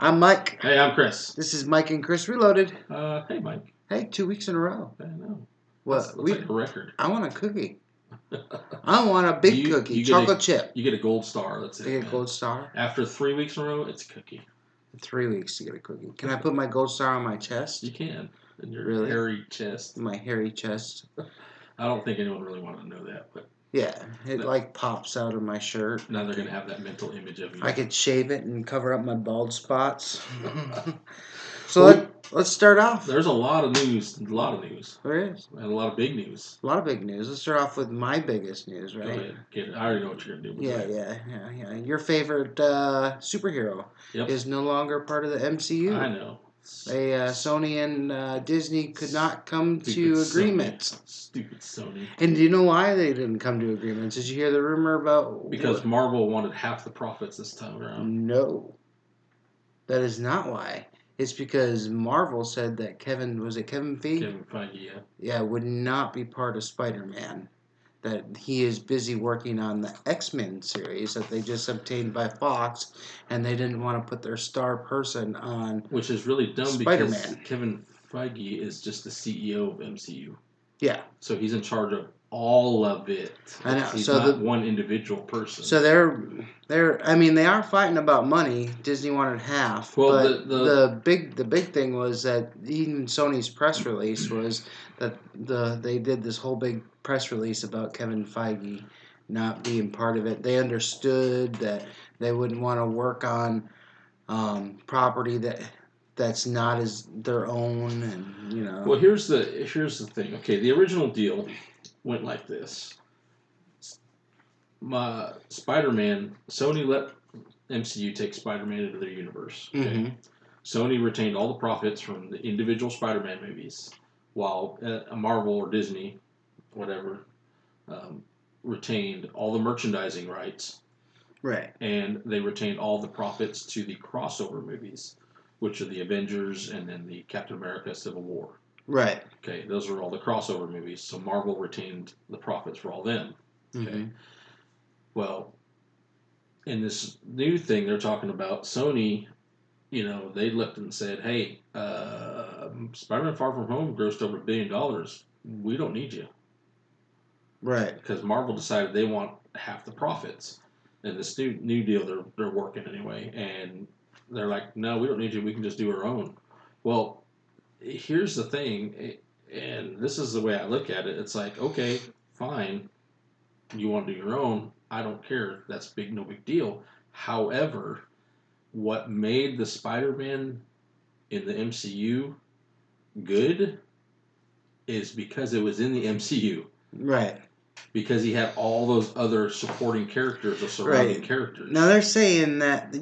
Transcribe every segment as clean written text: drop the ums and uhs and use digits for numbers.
I'm Mike. Hey, I'm Chris. This is Mike and Chris Reloaded. Hey, Mike. Hey, 2 weeks in a row. I know. Well, That's like a record. I want a cookie. I want a big cookie, chocolate chip. You get a gold star. That's it. I get a gold star. After 3 weeks in a row, it's a cookie. 3 weeks to get a cookie. Can I put my gold star on my chest? You can. In your hairy chest. My hairy chest. I don't think anyone really wanted to know that, but yeah, it pops out of my shirt. Now they're gonna have that mental image of you. I could shave it and cover up my bald spots. So let's start off. There's a lot of news. There is. And a lot of big news. A lot of big news. Let's start off with my biggest news, right? Go ahead. Get it. I already know what you're going to do. Yeah. Your favorite superhero is no longer part of the MCU. I know. Sony and Disney could not come to agreements. Stupid Sony. And do you know why they didn't come to agreements? Did you hear the rumor about... Because Marvel wanted half the profits this time around. No. That is not why. It's because Marvel said that Kevin Feige? Kevin Feige, yeah. Yeah, would not be part of Spider-Man. That he is busy working on the X-Men series that they just obtained by Fox, and they didn't want to put their star person on Which is really dumb Spider-Man. Because Kevin Feige is just the CEO of MCU. Yeah. So he's in charge of all of it. I know. He's not one individual person. So they are fighting about money. Disney wanted half. Well, but the big thing was that even Sony's press release was that they did this whole big press release about Kevin Feige not being part of it. They understood that they wouldn't want to work on property that's not as their own, and you know. Well, here's the thing. Okay, the original deal went like this. Spider-Man, Sony let MCU take Spider-Man into their universe. Okay? Mm-hmm. Sony retained all the profits from the individual Spider-Man movies, while Marvel or Disney, whatever, retained all the merchandising rights. Right. And they retained all the profits to the crossover movies, which are the Avengers and then the Captain America Civil War. Right. Okay, those are all the crossover movies. So Marvel retained the profits for all them. Okay. Mm-hmm. Well, in this new thing they're talking about, Sony, they looked and said, hey, Spider-Man Far From Home grossed over $1 billion. We don't need you. Right. Because Marvel decided they want half the profits. And this new deal they're working anyway. And they're like, no, we don't need you. We can just do our own. Well, here's the thing, and this is the way I look at it. It's like, okay, fine. You want to do your own. I don't care. That's no big deal. However, what made the Spider-Man in the MCU good is because it was in the MCU. Right. Because he had all those other supporting characters or surrounding characters. Now they're saying that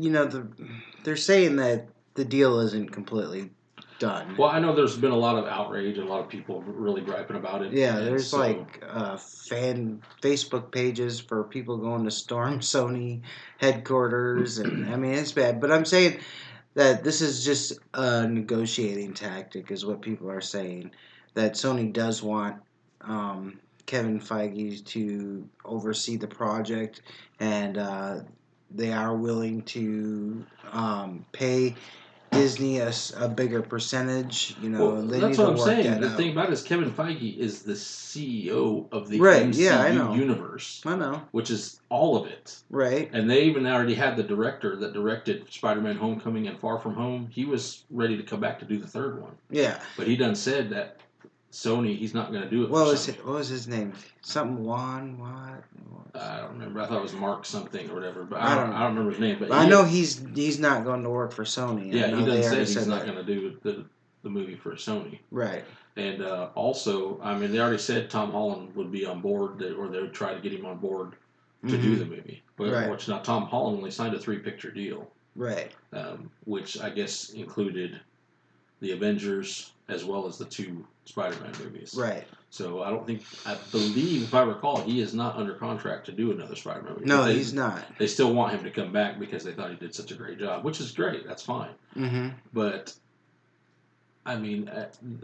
they're saying that the deal isn't completely done. Well, I know there's been a lot of outrage, a lot of people really griping about it. Yeah, there's fan Facebook pages for people going to storm Sony headquarters, and I mean it's bad. But I'm saying that this is just a negotiating tactic, is what people are saying. That Sony does want Kevin Feige to oversee the project, and they are willing to pay Disney a bigger percentage. Well, they that's need what I'm to work saying. that The out. thing about it is Kevin Feige is the CEO of the MCU universe. I know. Which is all of it. Right. And they even already had the director that directed Spider-Man Homecoming and Far From Home. He was ready to come back to do the third one. Yeah. But he done said that Sony, he's not going to do it. What was his name? Something Juan? What? I don't remember. I thought it was Mark something or whatever, but I don't remember his name. But I know he's not going to work for Sony. Yeah, he done said he's not going to do the movie for Sony. Right. And also, I mean, they already said Tom Holland would be on board, or they would try to get him on board to do the movie. But which now Tom Holland only signed a 3-picture deal. Right. Which I guess included the Avengers as well as the 2 Spider-Man movies. Right. So I believe, if I recall, he is not under contract to do another Spider-Man movie. No, he's not. They still want him to come back because they thought he did such a great job, which is great. That's fine. Mm-hmm. But, I mean,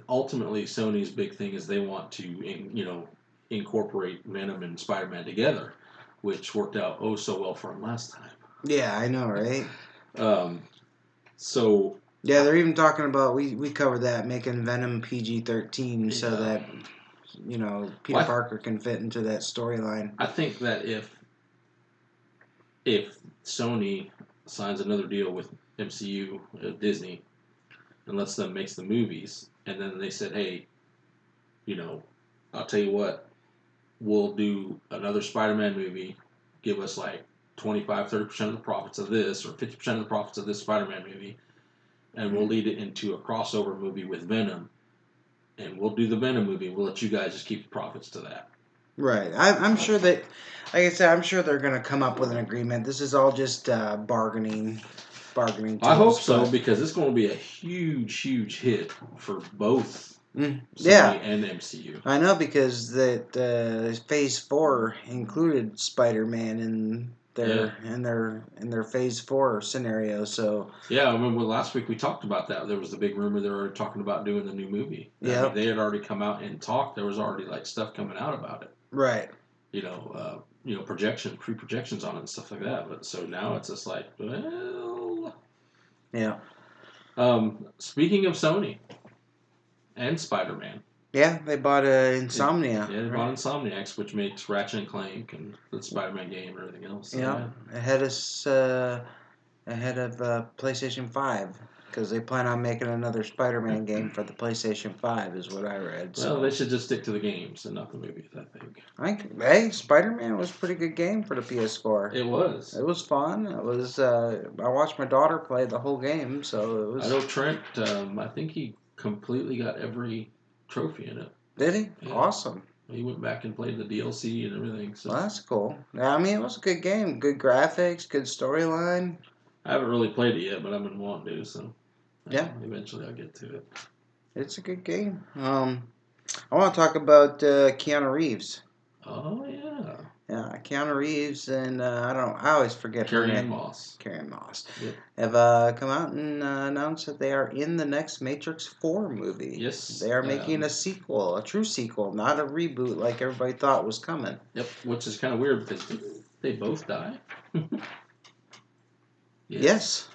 ultimately, Sony's big thing is they want to, incorporate Venom and Spider-Man together, which worked out so well for him last time. Yeah, I know, right? So Yeah, they're even talking about we covered that, making Venom PG-13 so yeah. that Peter Well, Parker can fit into that storyline. I think that if Sony signs another deal with MCU, Disney, and lets them make the movies, and then they said, hey, I'll tell you what, we'll do another Spider-Man movie, give us like 25-30% of the profits of this, or 50% of the profits of this Spider-Man movie, and we'll lead it into a crossover movie with Venom, and we'll do the Venom movie. We'll let you guys just keep the profits to that. Right. I'm sure that, like I said, I'm sure they're going to come up with an agreement. This is all just bargaining tools. I hope so, because it's going to be a huge, huge hit for both yeah. Sony and MCU. I know, because that Phase 4 included Spider-Man in their Phase 4 scenario. So yeah, I remember last week we talked about that. There was the big rumor they were talking about doing the new movie. Yeah, I mean, they had already come out and talked. There was already like stuff coming out about it. Right. Pre-projections on it and stuff like that. But so now it's just like, well, yeah. Speaking of Sony and Spider-Man. Yeah, they bought Insomnia. Yeah, they bought Insomniacs, which makes Ratchet and Clank and the Spider-Man game and everything else. So, yeah, ahead of PlayStation 5, because they plan on making another Spider-Man game for the PlayStation 5, is what I read. Well, they should just stick to the games and not the movies, I think. Hey, Spider-Man was a pretty good game for the PS4. It was. It was fun. It was. I watched my daughter play the whole game, so it was. I know Trent. I think he completely got every trophy in it. Did he? Yeah. Awesome. He went back and played the DLC and everything. So well, that's cool. I mean, it was a good game. Good graphics, good storyline. I haven't really played it yet, but I've been wanting to. So yeah, eventually I'll get to it. It's a good game. I want to talk about Keanu Reeves. Oh yeah. Yeah, Keanu Reeves and I always forget her name. Carrie Moss. Yep. Have come out and announced that they are in the next Matrix 4 movie. Yes. They are making a sequel, a true sequel, not a reboot like everybody thought was coming. Yep, which is kind of weird because they both die. Yes.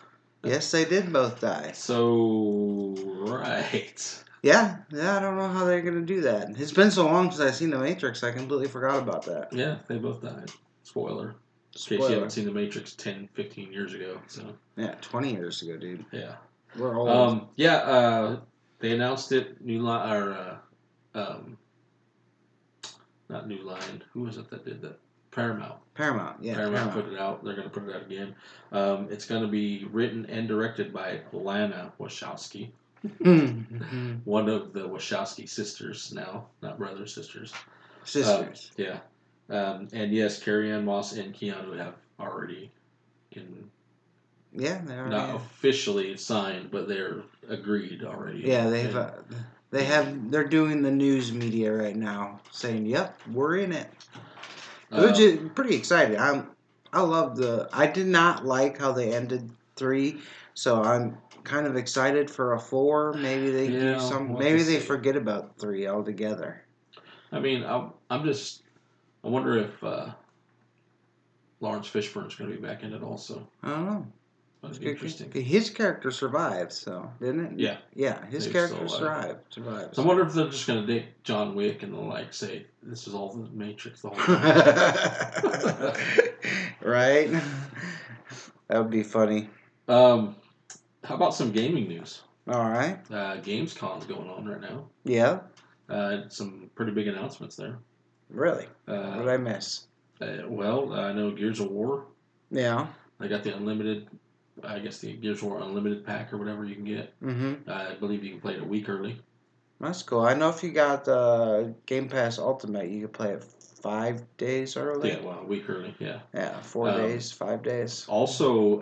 Yes, they did both die. So, right. Yeah, I don't know how they're going to do that. It's been so long since I've seen The Matrix, I completely forgot about that. Yeah, they both died. Spoiler. In case you haven't seen The Matrix 10, 15 years ago. So. Yeah, 20 years ago, dude. Yeah. We're old. They announced it, New Line, not New Line, who was it that did that? Paramount, yeah. Paramount put it out. They're going to put it out again. It's going to be written and directed by Lana Wachowski. One of the Wachowski sisters now, not brothers, sisters. Sisters. Yeah. And yes, Carrie Ann Moss and Keanu have already Yeah, they are. Not officially signed, but they're agreed already. Yeah, they're doing the news media right now, saying, "Yep, we're in it." Which is pretty exciting. I did not like how they ended 3, so I'm kind of excited for a 4. Maybe they do some. Maybe they forget about 3 altogether. I mean, I wonder if Lawrence Fishburne's going to be back in it also. I don't know. That'd be interesting. His character survived, so didn't it? Yeah. Yeah, his character survived. So I wonder if they're just going to date John Wick and they'll say this is all the Matrix, the whole time. Right? That would be funny. How about some gaming news? All right. Gamescom's going on right now. Yeah. Some pretty big announcements there. Really? What did I miss? Well, I know Gears of War. Yeah. I got the unlimited. I guess the Gears of War Unlimited pack or whatever you can get. Mm-hmm. I believe you can play it a week early. That's cool. I know if you got Game Pass Ultimate, you can play it 5 days early. Yeah, well, a week early, yeah. Yeah, 4 days, 5 days. Also,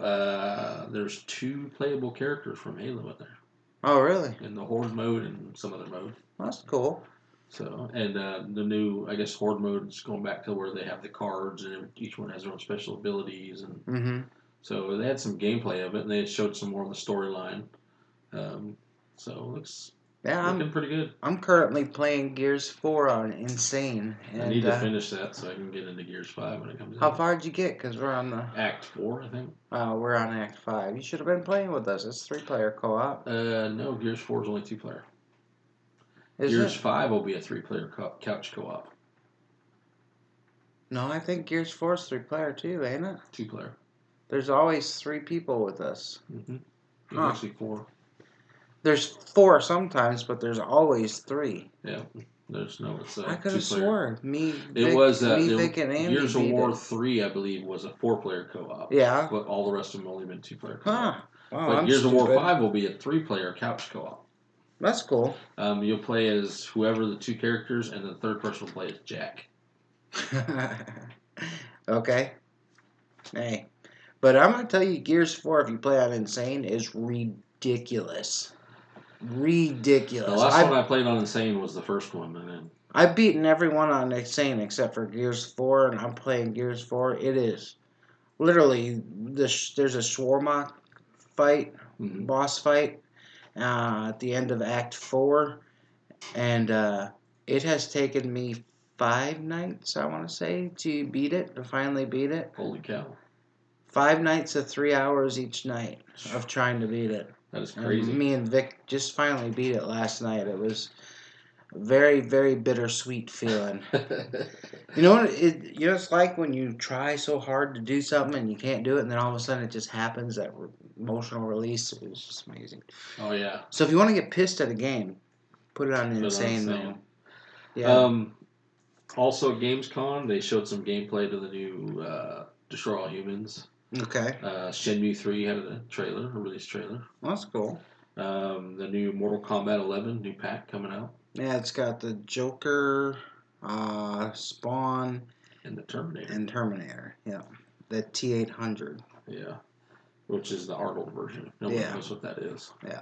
there's 2 playable characters from Halo in there. Oh, really? In the Horde mode and some other mode. That's cool. So, and the new, I guess, Horde mode is going back to where they have the cards and each one has their own special abilities and. Mm-hmm. So they had some gameplay of it, and they showed some more of the storyline. So it Yeah, looking pretty good. I'm currently playing Gears 4 on Insane. And, I need to finish that so I can get into Gears 5 when it comes out. How far did you get? Because we're on the... Act 4, I think. We're on Act 5. You should have been playing with us. It's 3-player co-op. No, Gears 4 is only 2-player. Is Gears it? 5 will be a 3-player couch co-op. No, I think Gears 4 is 3-player too, ain't it? 2-player. There's always 3 people with us. Mm-hmm. There's actually 4. There's 4 sometimes, but there's always 3. Yeah. There's no. It's a I could have 2-player. swore Vic, and Andy Gears of beat War it. 3, I believe, was a 4-player co-op. Yeah. But all the rest of them only been 2-player co-op. Huh. Wow, But I'm Gears of War stupid. 5 will be a 3-player couch co-op. That's cool. You'll play as whoever the 2 characters, and the third person will play as Jack. Okay. Hey. But I'm going to tell you, Gears 4, if you play on Insane, is ridiculous. Ridiculous. The last one I played on Insane was the first one, and then I've beaten everyone on Insane except for Gears 4, and I'm playing Gears 4. It is literally there's a shawarma fight, boss fight, at the end of Act 4, and it has taken me 5 nights, I want to say, to beat it, to finally beat it. Holy cow. 5 nights of 3 hours each night of trying to beat it. That is crazy. And me and Vic just finally beat it last night. It was a very, very bittersweet feeling. You know what? It's like when you try so hard to do something and you can't do it, and then all of a sudden it just happens. That emotional release. It was just amazing. Oh yeah. So if you want to get pissed at a game, put it on Insane mode. Yeah. Also, Gamescom, they showed some gameplay to the new Destroy All Humans. Okay. Shenmue 3 had a release trailer. Well, that's cool. The new Mortal Kombat 11 new pack coming out. Yeah, it's got the Joker, Spawn, and the Terminator. Yeah, the T-800. Yeah, which is the Arnold version. Nobody knows what that is. Yeah.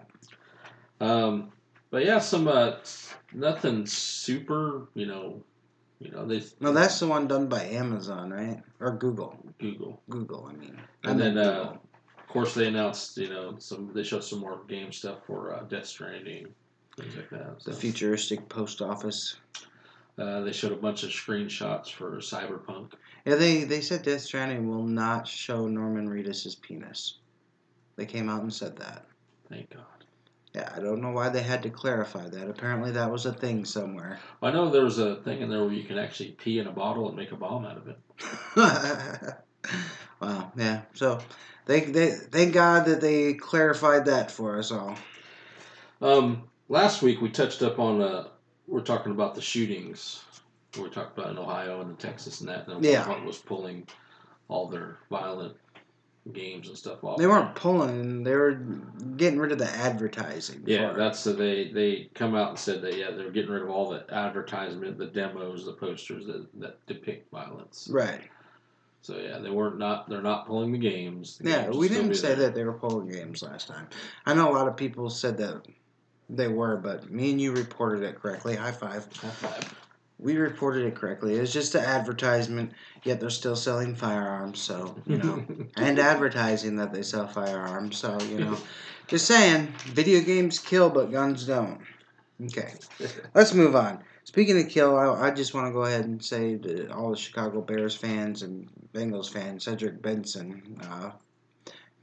But yeah, some nothing super. They. No, that's the one done by Amazon, right? Or Google. Google, I mean. And then, of course, they announced, they showed some more game stuff for Death Stranding, things like that. So. The futuristic post office. They showed a bunch of screenshots for Cyberpunk. Yeah, they said Death Stranding will not show Norman Reedus' penis. They came out and said that. Thank God. Yeah, I don't know why they had to clarify that. Apparently that was a thing somewhere. I know there was a thing in there where you can actually pee in a bottle and make a bomb out of it. Wow, yeah. So, thank God that they clarified that for us all. Last week we touched up on, we're talking about the shootings. We talked about in Ohio and in Texas and that. And Walmart was pulling all their violent games and stuff off. They weren't pulling; they were getting rid of the advertising. Yeah, that's so they come out and said that they're getting rid of all the advertisement, the demos, the posters that depict violence. Right. So they're not pulling the games. We didn't say that they were pulling games last time. I know a lot of people said that they were, but me and you reported it correctly. High five. High five. We reported it correctly. It was just an advertisement, yet they're still selling firearms, so, and advertising that they sell firearms, so, just saying, video games kill, but guns don't. Okay, let's move on. Speaking of kill, I just want to go ahead and say to all the Chicago Bears fans and Bengals fans, Cedric Benson,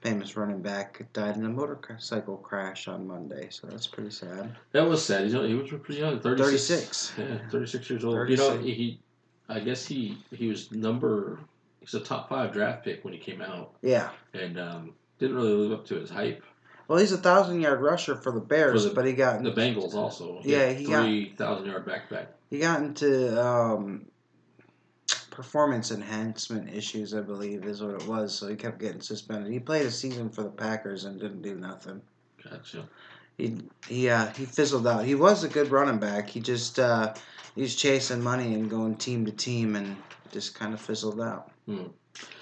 famous running back, died in a motorcycle crash on Monday, so that's pretty sad. That was sad. He was pretty young, 36. Yeah, 36 years old. 36. I guess he was he's a top 5 draft pick when he came out. Yeah. And didn't really live up to his hype. Well, he's a 1,000-yard rusher for the Bears, but he got the Bengals also. He got 3,000-yard backpack. He got into performance enhancement issues, I believe, is what it was. So he kept getting suspended. He played a season for the Packers and didn't do nothing. Gotcha. He fizzled out. He was a good running back. He just he was chasing money and going team to team and just kind of fizzled out.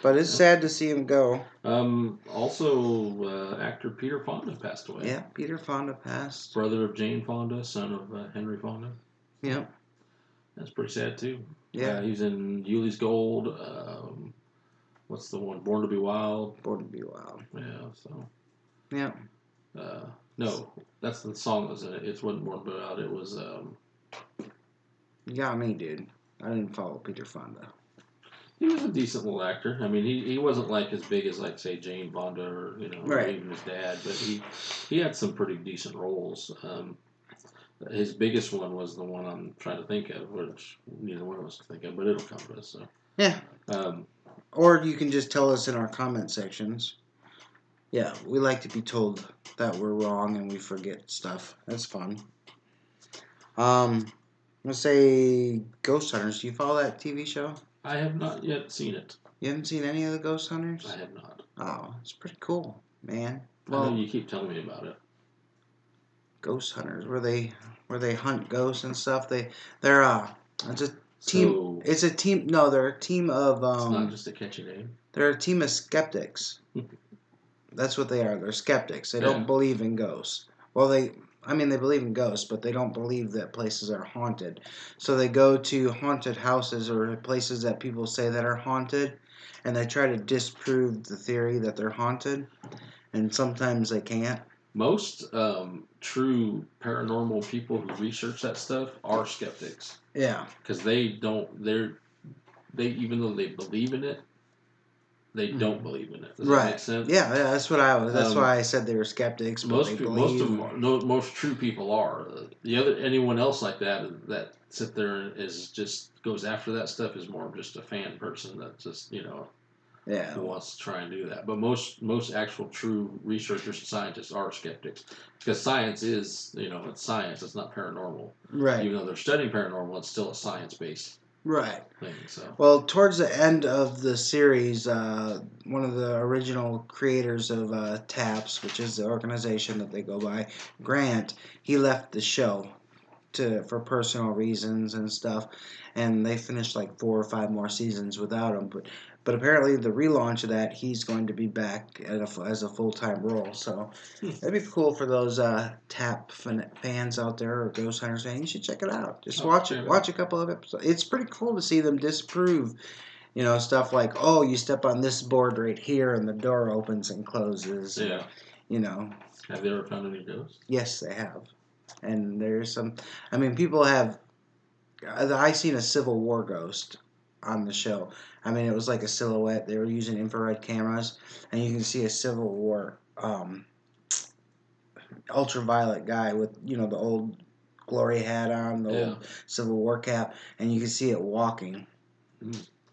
But it's sad to see him go. Also, actor Peter Fonda passed away. Yeah, Peter Fonda passed. Brother of Jane Fonda, son of Henry Fonda. Yep. That's pretty sad, too. Yeah. He's in Yuli's Gold. What's the one? Born to be Wild. Born to be Wild. Yeah, so. Yeah. No. That's the song that was in it. It wasn't more about it was. You got me, dude. I didn't follow Peter Fonda. He was a decent little actor. I mean, he wasn't like as big as like say Jane Fonda or or Right. even his dad, but he had some pretty decent roles. His biggest one was the one I'm trying to think of, which neither one of us can think of, but it'll come to us. So Yeah. um, Or you can just tell us in our comment sections. Yeah, we like to be told that we're wrong and we forget stuff. That's fun. Let's say Ghost Hunters. Do you follow that TV show? I have not yet seen it. You haven't seen any of the Ghost Hunters? I have not. Oh, it's pretty cool, man. I know Well, you keep telling me about it. Ghost Hunters, where they hunt ghosts and stuff. They're it's a team. So It's a team. No, they're a team of it's not just a catchy name. They're a team of skeptics. That's what they are. They're skeptics. They don't believe in ghosts. Well, they believe in ghosts, but they don't believe that places are haunted. So they go to haunted houses or places that people say that are haunted, and they try to disprove the theory that they're haunted. And sometimes they can't. Most true paranormal people who research that stuff are skeptics. Yeah. Because they don't. They even though they believe in it, they don't believe in it. Does that make sense? Yeah, that's what I was. That's why I said they were skeptics. But Most true people are. The other anyone else like that sit there and is just goes after that stuff is more of just a fan person that just who wants to try and do that. But most actual true researchers and scientists are skeptics because science is it's science. It's not paranormal. Right. Even though they're studying paranormal, it's still a science based. Right. Thing, so. Well, towards the end of the series, one of the original creators of TAPS, which is the organization that they go by, Grant, he left the show for personal reasons and stuff, and they finished like 4 or 5 more seasons without him. But apparently the relaunch of that, he's going to be back as a full-time role. So that'd be cool for those TAP fans out there or Ghost Hunters fans. You should check it out. Just watch it. Watch a couple of episodes. It's pretty cool to see them disprove, stuff like, oh, you step on this board right here and the door opens and closes. Yeah. And, Have they ever found any ghosts? Yes, they have. And there's some. People have. I seen a Civil War ghost on the show. It was like a silhouette. They were using infrared cameras, and you can see a Civil War ultraviolet guy with the old glory hat on, the old Civil War cap, and you can see it walking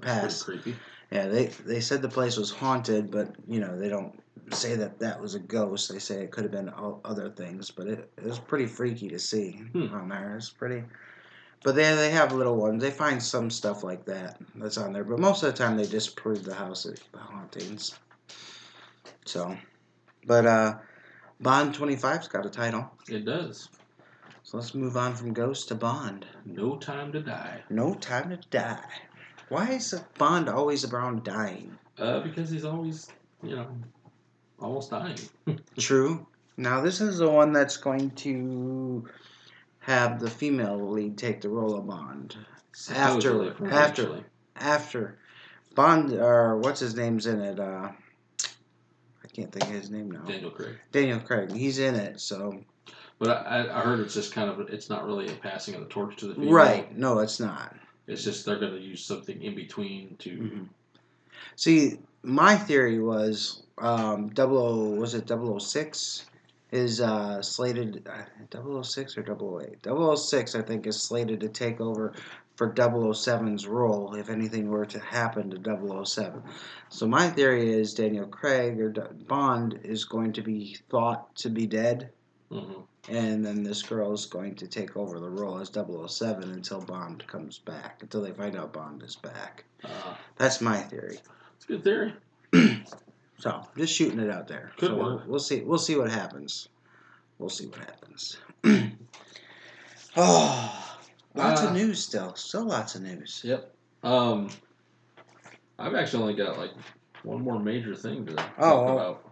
past. Pretty creepy. Yeah, they said the place was haunted, but they don't say that was a ghost. They say it could have been other things, but it was pretty freaky to see on there. It's pretty. But they have little ones. They find some stuff like that's on there, but most of the time they disprove the hauntings. So, but Bond 25's got a title. It does. So let's move on from Ghost to Bond. No Time to Die. No Time to Die. Why is Bond always around dying? Because he's always, almost dying. True. Now this is the one that's going to have the female lead take the role of Bond. After Bond, or what's his name's in it? I can't think of his name now. Daniel Craig. He's in it, so. But I heard it's just it's not really a passing of the torch to the female. Right. No, it's not. It's just they're going to use something in between to. Mm-hmm. See, my theory was, was it 006? Is slated 006 or 008? 006, I think, is slated to take over for 007's role if anything were to happen to 007. So my theory is Daniel Craig or Bond is going to be thought to be dead, and then this girl is going to take over the role as 007 until Bond comes back, until they find out Bond is back. That's my theory. It's a good theory. So, just shooting it out there. Could work. We'll see what happens. We'll see what happens. Lots of news still. Still lots of news. Yep. I've actually only got like one more major thing to talk about.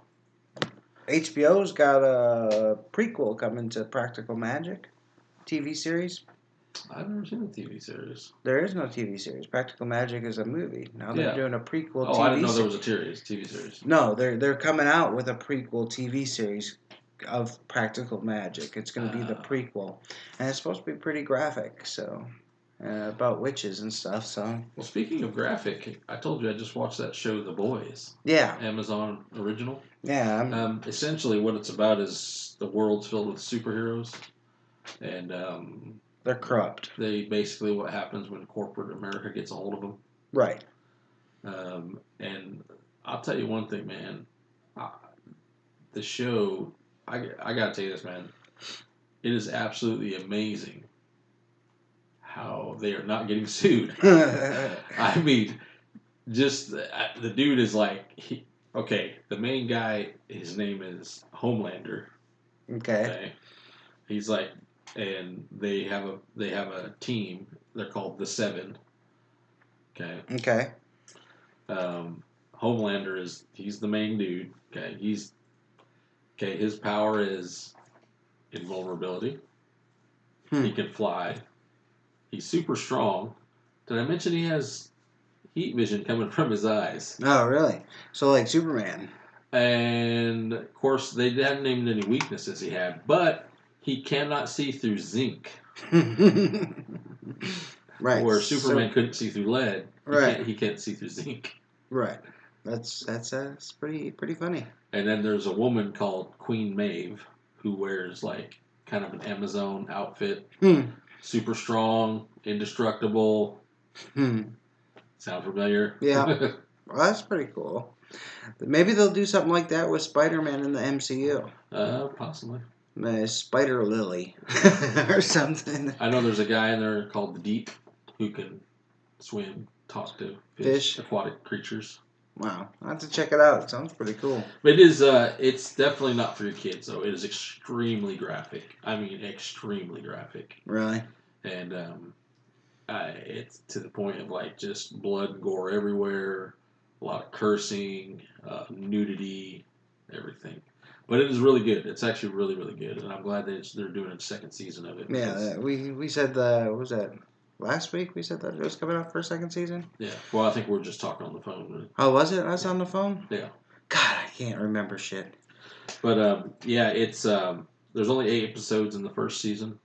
HBO's got a prequel coming to Practical Magic TV series. I've never seen a TV series. There is no TV series. Practical Magic is a movie. Now they're doing a prequel TV series. I didn't know there was a TV series. No, they're coming out with a prequel TV series of practical magic. It's going to be the prequel, and it's supposed to be pretty graphic. So about witches and stuff. So well, speaking of graphic, I told you I just watched that show, The Boys. yeah, Amazon original. yeah. Essentially, what it's about is the world's filled with superheroes, and They're corrupt. they basically what happens when corporate America gets a hold of them. Right. And I'll tell you one thing, man. The show, I gotta tell you this, man. It is absolutely amazing how they are not getting sued. I mean, just the dude is like, okay, the main guy, his name is Homelander. Okay. He's like, and they have a team. They're called the Seven. Okay. Okay. Homelander he's the main dude. Okay. His power is invulnerability. He can fly. He's super strong. Did I mention he has heat vision coming from his eyes? Oh, really? So like Superman. And of course, they hadn't named any weaknesses he had, but he cannot see through zinc. Right. Where Superman couldn't see through lead. Right. He can't see through zinc. Right. That's pretty funny. And then there's a woman called Queen Maeve who wears like kind of an Amazon outfit. Super strong, indestructible. Sound familiar? Yeah. Well, that's pretty cool. Maybe they'll do something like that with Spider-Man in the MCU. Possibly. Spider Lily or something. I know there's a guy in there called the Deep who can swim, talk to fish. Aquatic creatures. Wow, I have to check it out. It sounds pretty cool. It is. It's definitely not for your kids, though. It is extremely graphic. I mean, extremely graphic. Really? And it's to the point of like just blood and gore everywhere, a lot of cursing, nudity, everything. But it is really good. It's actually really, really good, and I'm glad they're doing a second season of it. Yeah, we said what was that? Last week we said that it was coming out for a second season? Yeah. Well, I think we were just talking on the phone. Really. Oh, was it? I was on the phone? Yeah. God, I can't remember shit. But, yeah, it's there's only 8 episodes in the first season,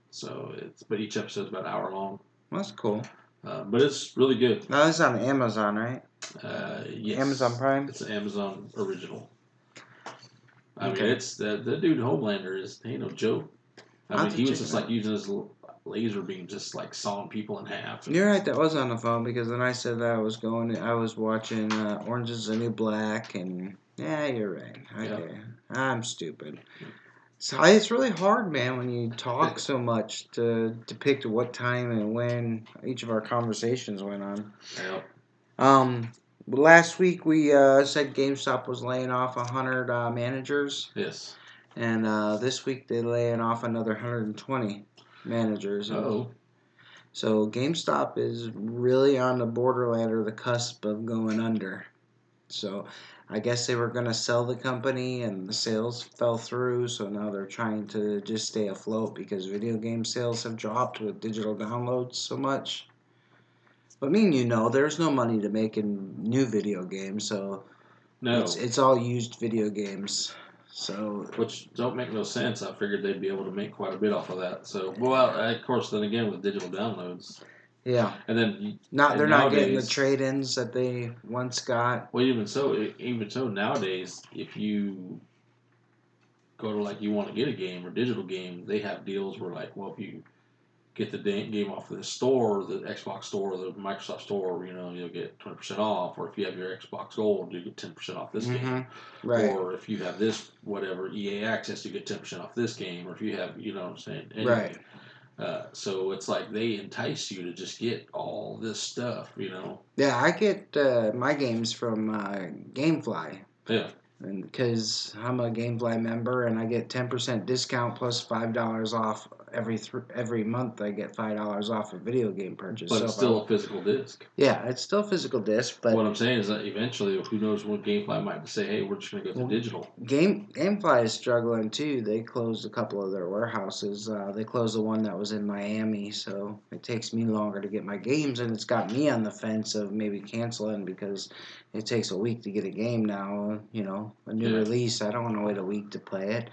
but each episode's about an hour long. That's cool. But it's really good. No, it's on Amazon, right? Yes. Amazon Prime? It's an Amazon original. I mean, it's the dude Homelander ain't no joke. I mean, he was just like using his laser beam, just like sawing people in half. You're right. That was on the phone because then I said that I was watching Orange Is the New Black, and yeah, you're right. Okay, I'm stupid. So it's really hard, man, when you talk so much to depict what time and when each of our conversations went on. Yep. Last week we said GameStop was laying off 100 managers. Yes. And this week they're laying off another 120 managers. Oh. So GameStop is really on the borderland or the cusp of going under. So I guess they were going to sell the company and the sales fell through. So now they're trying to just stay afloat because video game sales have dropped with digital downloads so much. But there's no money to make in new video games. So no, it's all used video games. So, which don't make no sense. I figured they'd be able to make quite a bit off of that. So, well, of course, then again with digital downloads. Yeah. And then they're not getting the trade-ins that they once got. Well, even so, nowadays, if you go to you want to get a game or digital game, they have deals where if you get the game off of the store, the Xbox store, or the Microsoft store, you'll get 20% off. Or if you have your Xbox Gold, you get 10% off this game. Right. Or if you have this, whatever, EA Access, you get 10% off this game. Or if you have, you know what I'm saying? Anyway, right. So it's like they entice you to just get all this stuff, Yeah, I get my games from GameFly. Yeah. And because I'm a GameFly member, and I get 10% discount plus $5 off every month. I get $5 off a video game purchase. But it's still a physical disc. Yeah, it's still physical disc. But what I'm saying is that eventually, who knows when GameFly might say, "Hey, we're just going to go to digital." GameFly is struggling too. They closed a couple of their warehouses. They closed the one that was in Miami, so it takes me longer to get my games, and it's got me on the fence of maybe canceling because it takes a week to get a game now. A new release. I don't want to wait a week to play it.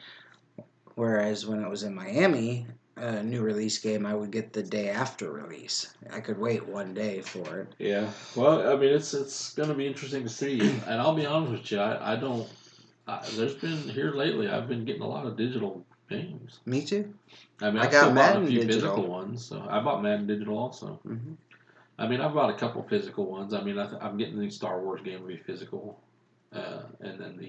Whereas when it was in Miami, a new release game, I would get the day after release. I could wait one day for it. Yeah. Well, I mean, it's going to be interesting to see. And I'll be honest with you, I don't. There's been here lately. I've been getting a lot of digital games. Me too. I mean, I I've got still bought a Madden few digital. physical ones. So I bought Madden digital also. Mm-hmm. I mean, I've bought a couple physical ones. I mean, I'm getting the new Star Wars game to be physical, and then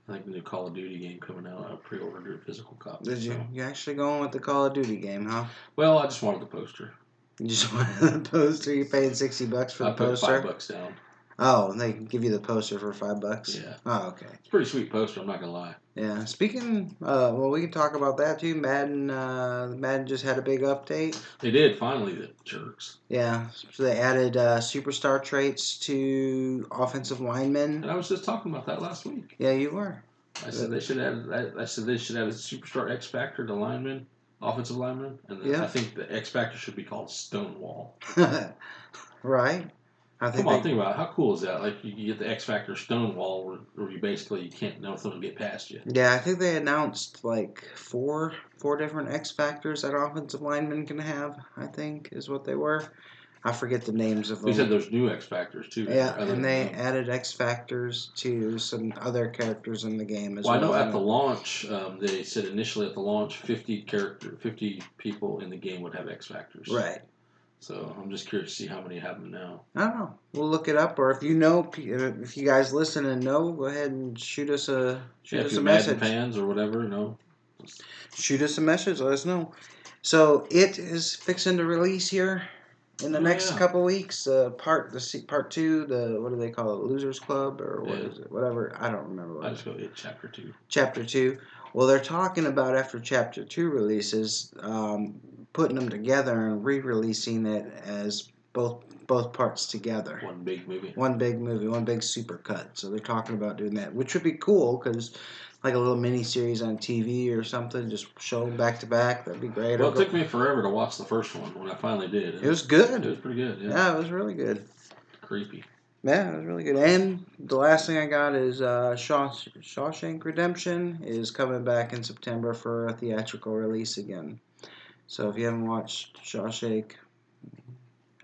I think the new Call of Duty game coming out. I pre-ordered a physical copy. Did you? So. You actually going with the Call of Duty game, huh? Well, I just wanted the poster. You just wanted the poster. You paying $60 for the poster? I put $5 down. Oh, they give you the poster for $5. Yeah. Oh, okay. It's a pretty sweet poster. I'm not gonna lie. Yeah. Speaking, well, we can talk about that too. Madden just had a big update. They did finally, the jerks. Yeah. So they added superstar traits to offensive linemen. And I was just talking about that last week. Yeah, you were. I said they should add. I said they should add a superstar X factor to linemen, offensive linemen, and I think the X factor should be called Stonewall. Right. Think about it. How cool is that? Like you get the X Factor Stonewall, where you basically can't nothing will get past you. Yeah, I think they announced like four different X Factors that offensive linemen can have. I think is what they were. I forget the names of them. You said there's new X Factors too. Yeah, and they added X Factors to some other characters in the game as well. I know at the launch, they said initially at the launch, 50 people in the game would have X Factors. Right. So I'm just curious to see how many have them now. I don't know. We'll look it up, or if you know, if you guys listen and know, go ahead and shoot us a message. Fans or whatever, Shoot us a message. Let us know. So it is fixing to release here in the next couple weeks. Part 2. The what do they call it? Losers Club or what is it? Whatever. I don't remember. I just go hit Chapter 2. Chapter 2. Well, they're talking about after Chapter 2 releases, putting them together and re-releasing it as both parts together. One big movie. One big super cut. So they're talking about doing that, which would be cool because like a little mini series on TV or something, just show them back to back. That'd be great. Well, it took me forever to watch the first one. When I finally did, it was good. It was pretty good. Yeah, it was really good. Creepy. Yeah, it was really good. And the last thing I got is Shawshank Redemption is coming back in September for a theatrical release again. So if you haven't watched Shawshank,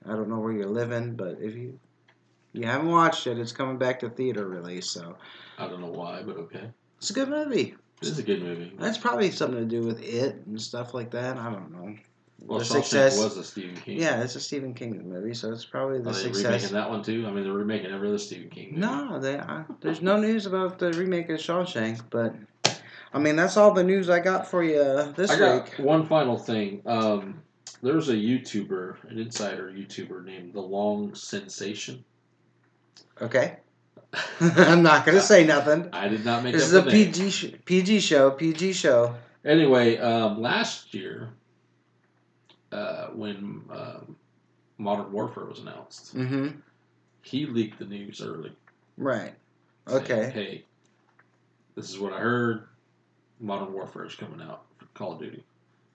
I don't know where you're living, but if you haven't watched it, it's coming back to theater release. So I don't know why, but okay. It's a good movie. It is a good movie. That's probably something to do with it and stuff like that. I don't know. Well, Shawshank was a Stephen King. Yeah, it's a Stephen King movie, so it's probably the success. Are they remaking that one too? I mean, they're remaking every other Stephen King movie. No, there's no news about the remake of Shawshank, but I mean that's all the news I got for you this week. I got one final thing. There's a YouTuber, an insider YouTuber named The Long Sensation. Okay. I'm not going to say nothing. I did not make this up is a PG show. Anyway, last year, when Modern Warfare was announced, he leaked the news early. Right. Okay. Saying, hey, this is what I heard. Modern Warfare is coming out for Call of Duty.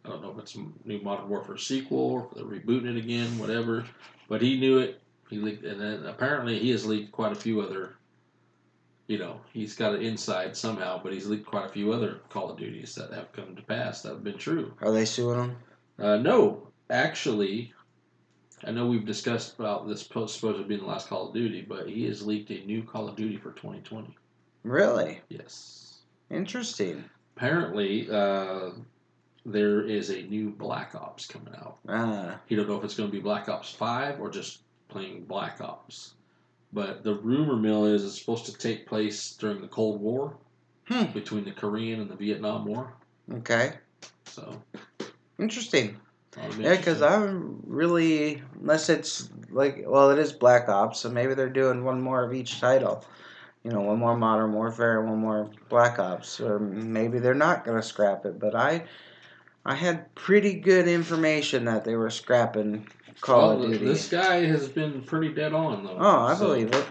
I don't know if it's a new Modern Warfare sequel or if they're rebooting it again, whatever. But he knew it. He leaked, and then apparently he has leaked quite a few other. He's got an inside somehow, but he's leaked quite a few other Call of Duties that have come to pass that have been true. Are they suing him? No, actually, I know we've discussed about this supposed to be the last Call of Duty, but he has leaked a new Call of Duty for 2020. Really? Yes. Interesting. Apparently, there is a new Black Ops coming out. He don't know if it's going to be Black Ops 5 or just plain Black Ops. But the rumor mill is it's supposed to take place during the Cold War between the Korean and the Vietnam War. Okay. So. Interesting. Yeah, because I'm really, unless it's like, well, it is Black Ops, so maybe they're doing one more of each title. One more Modern Warfare, one more Black Ops, or maybe they're not going to scrap it. But I had pretty good information that they were scrapping Call of Duty. This guy has been pretty dead on, though. Oh, I believe it.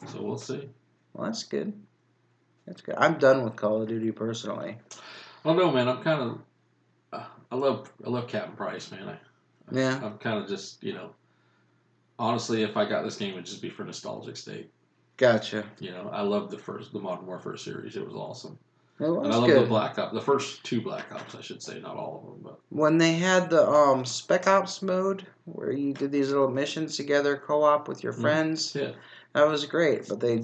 So we'll see. Well, that's good. That's good. I'm done with Call of Duty personally. Oh no, man! I'm kind of. I love Captain Price, man. I'm kind of just honestly, if I got this game, it'd just be for nostalgic sake. Gotcha. I loved the Modern Warfare series. It was awesome. It And I was love the good. Black Ops, the first 2 Black Ops, I should say, not all of them, but When they had the Spec Ops mode where you did these little missions together, co-op with your friends, yeah, that was great. But they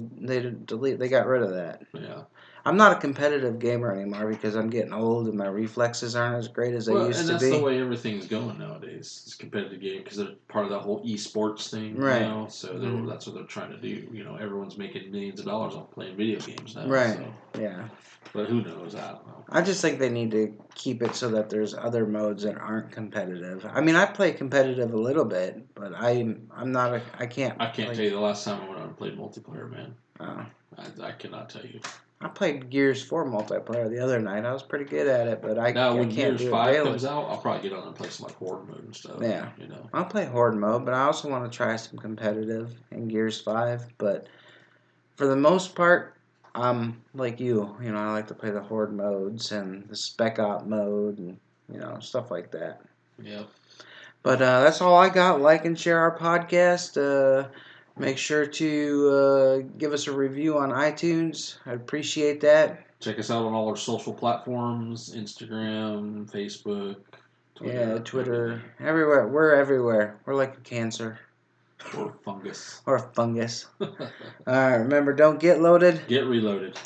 got rid of that. yeah. I'm not a competitive gamer anymore because I'm getting old and my reflexes aren't as great as they Well, used and to that's the be. way everything's going nowadays. It's competitive game because they're part of that whole esports thing Right. now. So that's what they're trying to do. You know, everyone's making millions of dollars off playing video games now. Right. So, Yeah. but who knows? I don't know. I just think they need to keep it so that there's other modes that aren't competitive. I mean, I play competitive a little bit, but I'm not I can't. I can't tell you the last time I went out and played multiplayer, man. Oh. I cannot tell you. I played Gears 4 multiplayer the other night. I was pretty good at it, but I Now, when can't Gears do it 5 daily. comes out, I'll probably get on and play some like Horde mode and stuff. Yeah. You know. I'll play Horde mode, but I also want to try some competitive in Gears 5. But for the most part, I'm like you. You know, I like to play the Horde modes and the Spec Op mode and, stuff like that. Yep. But that's all I got. Like and share our podcast. Make sure to give us a review on iTunes. I'd appreciate that. Check us out on all our social platforms: Instagram, Facebook, Twitter. Yeah, Twitter, everywhere. We're everywhere. We're like a cancer. Or fungus. Or a fungus. All right, remember, don't get loaded. Get reloaded.